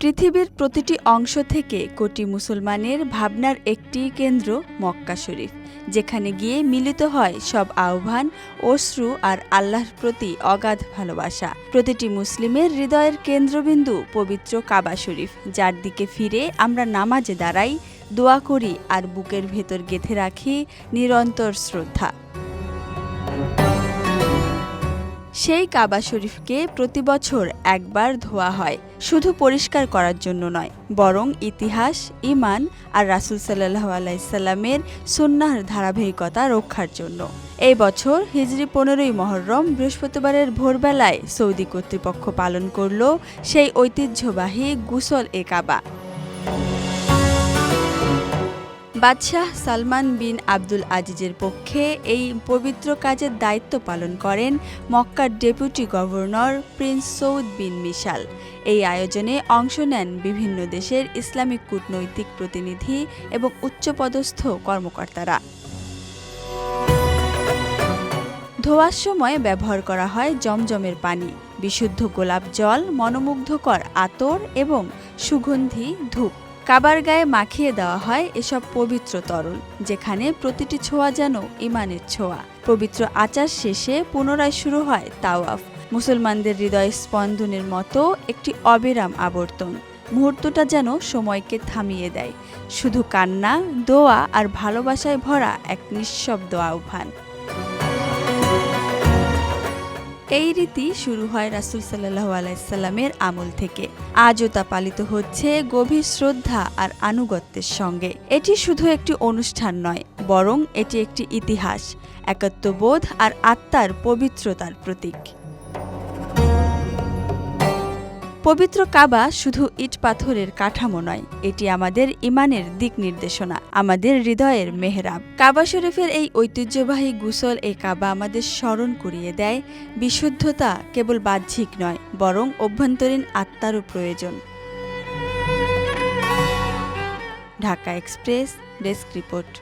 পৃথিবীর প্রতিটি অংশ থেকে কোটি মুসলমানের ভাবনার একটি কেন্দ্র মক্কা শরীফ, যেখানে গিয়ে মিলিত হয় সব আহ্বান, অশ্রু আর আল্লাহর প্রতি অগাধ ভালোবাসা। প্রতিটি মুসলিমের হৃদয়ের কেন্দ্রবিন্দু পবিত্র কাবা শরীফ, যার দিকে ফিরে আমরা নামাজে দাঁড়াই, দোয়া করি আর বুকের ভেতর গেঁথে রাখি নিরন্তর শ্রদ্ধা। সেই কাবা শরীফকে প্রতি বছর একবার ধোয়া হয়, শুধু পরিষ্কার করার জন্য নয়, বরং ইতিহাস, ঈমান আর রাসূল সাল্লাল্লাহু আলাইহি সাল্লামের সুন্নাহর ধারাবাহিকতা রক্ষার জন্য। এই বছর হিজরি 15ই মুহররম বৃহস্পতিবারের ভোরবেলায় সৌদি কর্তৃপক্ষ পালন করল সেই ঐতিহ্যবাহী গুসল-এ-কাবা। বাদশাহ সালমান বিন আব্দুল আজিজের পক্ষে এই পবিত্র কাজের দায়িত্ব পালন করেন মক্কার ডেপুটি গভর্নর প্রিন্স সৌদ বিন মিশাল। এই আয়োজনে অংশ নেন বিভিন্ন দেশের ইসলামিক কূটনৈতিক প্রতিনিধি এবং উচ্চপদস্থ কর্মকর্তারা। ধোয়ার সময় ব্যবহার করা হয় জমজমের পানি, বিশুদ্ধ গোলাপ জল, মনোমুগ্ধকর আতর এবং সুগন্ধি ধূপ। কাবার গায়ে মাখিয়ে দেওয়া হয় এসব পবিত্র তরল, যেখানে প্রতিটি ছোঁয়া যেন ঈমানের ছোঁয়া। পবিত্র আচার শেষে পুনরায় শুরু হয় তাওয়াফ, মুসলমানদের হৃদয় স্পন্দনের মতো একটি অবিরাম আবর্তন। মুহূর্তটা যেন সময়কে থামিয়ে দেয়, শুধু কান্না, দোয়া আর ভালোবাসায় ভরা এক নিঃশব্দ আহ্বান। এই রীতি শুরু হয় রাসূল সাল্লাল্লাহু আলাইহি সাল্লামের আমল থেকে। আজও তা পালিত হচ্ছে গভীর শ্রদ্ধা আর আনুগত্যের সঙ্গে। এটি শুধু একটি অনুষ্ঠান নয়, বরং এটি একটি ইতিহাস, একাত্মবোধ আর আত্মার পবিত্রতার প্রতীক। পবিত্র কাবা শুধু ইট পাথরের কাঠামো নয়, এটি আমাদের ঈমানের দিক নির্দেশনা, আমাদের হৃদয়ের মেহরাব। কাবা শরীফের এই ঐতিহ্যবাহী গুসল-এ-কাবা আমাদের স্মরণ করিয়ে দেয়, বিশুদ্ধতা কেবল বাহ্যিক নয়, বরং অভ্যন্তরীণ আত্মারও প্রয়োজন। Dhaka express, desk report.